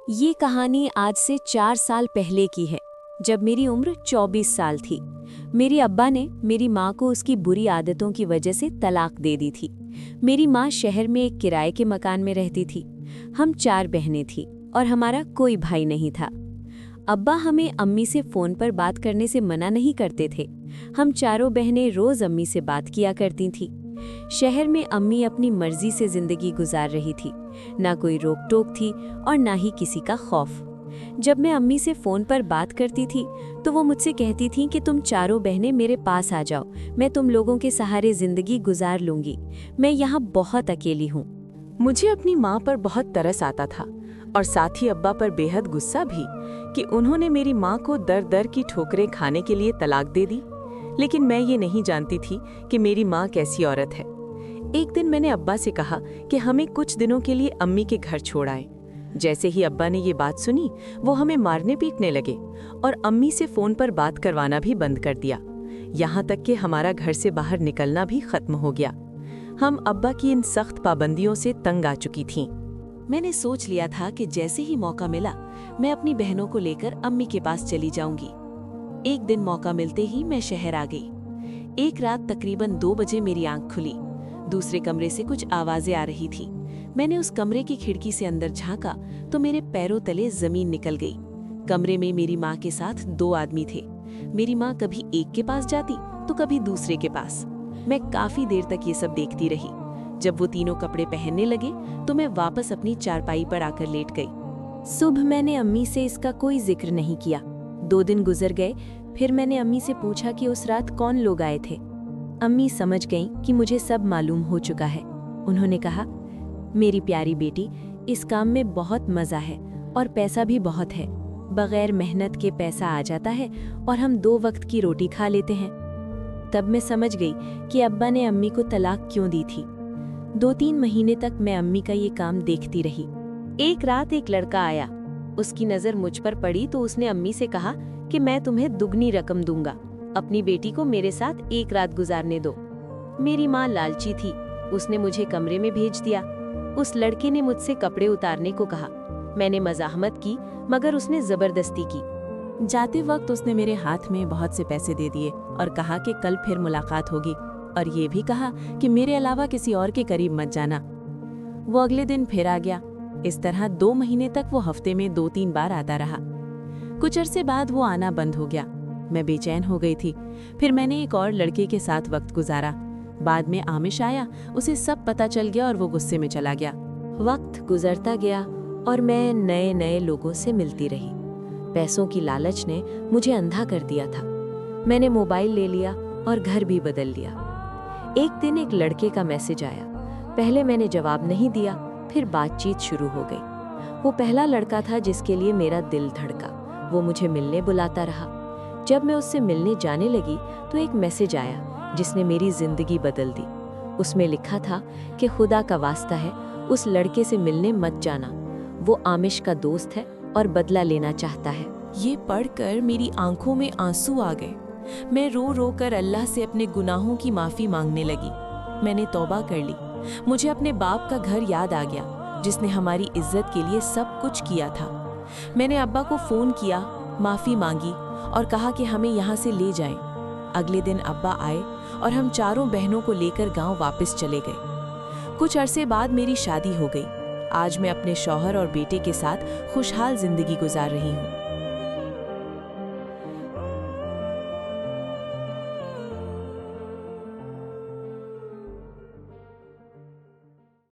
ये कहानी आज से 4 साल पहले की है, जब मेरी उम्र 24 साल थी। मेरी अब्बा ने मेरी माँ को उसकी बुरी आदतों की वजह से तलाक दे दी थी। मेरी माँ शहर में एक किराए के मकान में रहती थी। हम 4 बहनें थीं और हमारा कोई भाई नहीं था। अब्बा हमें अम्मी से फ़ोन पर बात करने से मना नहीं करते थे। हम चारों बहनें रोज़ अम्मी से बात किया करती थीं। शहर में अम्मी अपनी मर्जी से जिंदगी गुजार रही थी। ना कोई रोक टोक थी और ना ही किसी का खौफ। जब मैं अम्मी से फ़ोन पर बात करती थी तो वो मुझसे कहती थीं कि तुम चारों बहनें मेरे पास आ जाओ, मैं तुम लोगों के सहारे ज़िंदगी गुजार लूँगी। मैं यहाँ बहुत अकेली हूँ। मुझे अपनी माँ पर बहुत तरस आता था और साथ ही अब्बा पर बेहद गुस्सा भी कि उन्होंने मेरी माँ को दर दर की ठोकरें खाने के लिए तलाक दे दी। लेकिन मैं ये नहीं जानती थी कि मेरी माँ कैसी औरत है। एक दिन मैंने अब्बा से कहा कि हमें कुछ दिनों के लिए अम्मी के घर छोड़ आए। जैसे ही अब्बा ने ये बात सुनी, वो हमें मारने पीटने लगे और अम्मी से फ़ोन पर बात करवाना भी बंद कर दिया। यहाँ तक कि हमारा घर से बाहर निकलना भी खत्म हो गया। हम अब्बा की इन सख्त पाबंदियों से तंग आ चुकी थीं। मैंने सोच लिया था कि जैसे ही मौका मिला, मैं अपनी बहनों को लेकर अम्मी के पास चली जाऊंगी। एक दिन मौका मिलते ही मैं शहर आ गई। एक रात तकरीबन 2 बजे मेरी आंख खुली। दूसरे कमरे से कुछ आवाजें आ रही थी। मैंने उस कमरे की खिड़की से अंदर झांका तो मेरे पैरों तले जमीन निकल गई। कमरे में मेरी माँ के साथ 2 आदमी थे। मेरी माँ कभी एक के पास जाती तो कभी दूसरे के पास। मैं काफी देर तक ये सब देखती रही। जब वो तीनों कपड़े पहनने लगे तो मैं वापस अपनी चारपाई पर आकर लेट गई। सुबह मैंने अम्मी से इसका कोई जिक्र नहीं किया। 2 दिन गुजर गए। फिर मैंने अम्मी से पूछा कि उस रात कौन लोग आए थे। अम्मी समझ गईं कि मुझे सब मालूम हो चुका है। उन्होंने कहा, मेरी प्यारी बेटी, इस काम में बहुत मज़ा है और पैसा भी बहुत है। बगैर मेहनत के पैसा आ जाता है और हम 2 वक्त की रोटी खा लेते हैं। तब मैं समझ गई कि अब्बा ने अम्मी को तलाक क्यों दी थी। 2-3 महीने तक मैं अम्मी का ये काम देखती रही। एक रात एक लड़का आया। उसकी नज़र मुझ पर पड़ी तो उसने अम्मी से कहा कि मैं तुम्हें दुगनी रकम दूंगा, अपनी बेटी को मेरे साथ एक रात गुजारने दो। मेरी माँ लालची थी। उसने मुझे कमरे में भेज दिया। उस लड़के ने मुझसे कपड़े उतारने को कहा। मैंने मज़ाहमत की, मगर उसने ज़बरदस्ती की। जाते वक्त उसने मेरे हाथ में बहुत से पैसे दे दिए और कहा कि कल फिर मुलाकात होगी, और ये भी कहा कि मेरे अलावा किसी और के करीब मत जाना। वो अगले दिन फिर आ गया। इस तरह 2 महीने तक वो हफ्ते में 2-3 बार आता रहा। कुछ अरसे बाद वो आना बंद हो गया। मैं बेचैन हो गई थी। फिर मैंने एक और लड़के के साथ वक्त गुजारा। बाद में आमिश आया, उसे सब पता चल गया और वो गुस्से में चला गया। वक्त गुजरता गया और मैं नए नए लोगों से मिलती रही। पैसों की लालच ने मुझे अंधा कर दिया था। मैंने मोबाइल ले लिया और घर भी बदल लिया। एक दिन एक लड़के का मैसेज आया। पहले मैंने जवाब नहीं दिया, फिर बातचीत शुरू हो गई। वो पहला लड़का था जिसके लिए मेरा दिल धड़का। वो मुझे मिलने बुलाता रहा। जब मैं उससे मिलने जाने लगी तो एक मैसेज आया जिसने मेरी जिंदगी बदल दी। उसमें लिखा था कि खुदा का वास्ता है, उस लड़के से मिलने मत जाना। वो आमिश का दोस्त है और बदला लेना चाहता है। ये पढ़कर मेरी आंखों में आंसू आ गए। मैं रो रो कर अल्लाह से अपने गुनाहों की माफ़ी मांगने लगी। मैंने तौबा कर ली। मुझे अपने बाप का घर याद आ गया, जिसने हमारी इज्जत के लिए सब कुछ किया था। मैंने अब्बा को फ़ोन किया, माफ़ी मांगी और कहा कि हमें यहाँ से ले जाएं। अगले दिन अब्बा आए और हम चारों बहनों को लेकर गांव वापस चले गए। कुछ अरसे बाद मेरी शादी हो गई। आज मैं अपने शौहर और बेटे के साथ खुशहाल जिंदगी गुजार रही हूँ।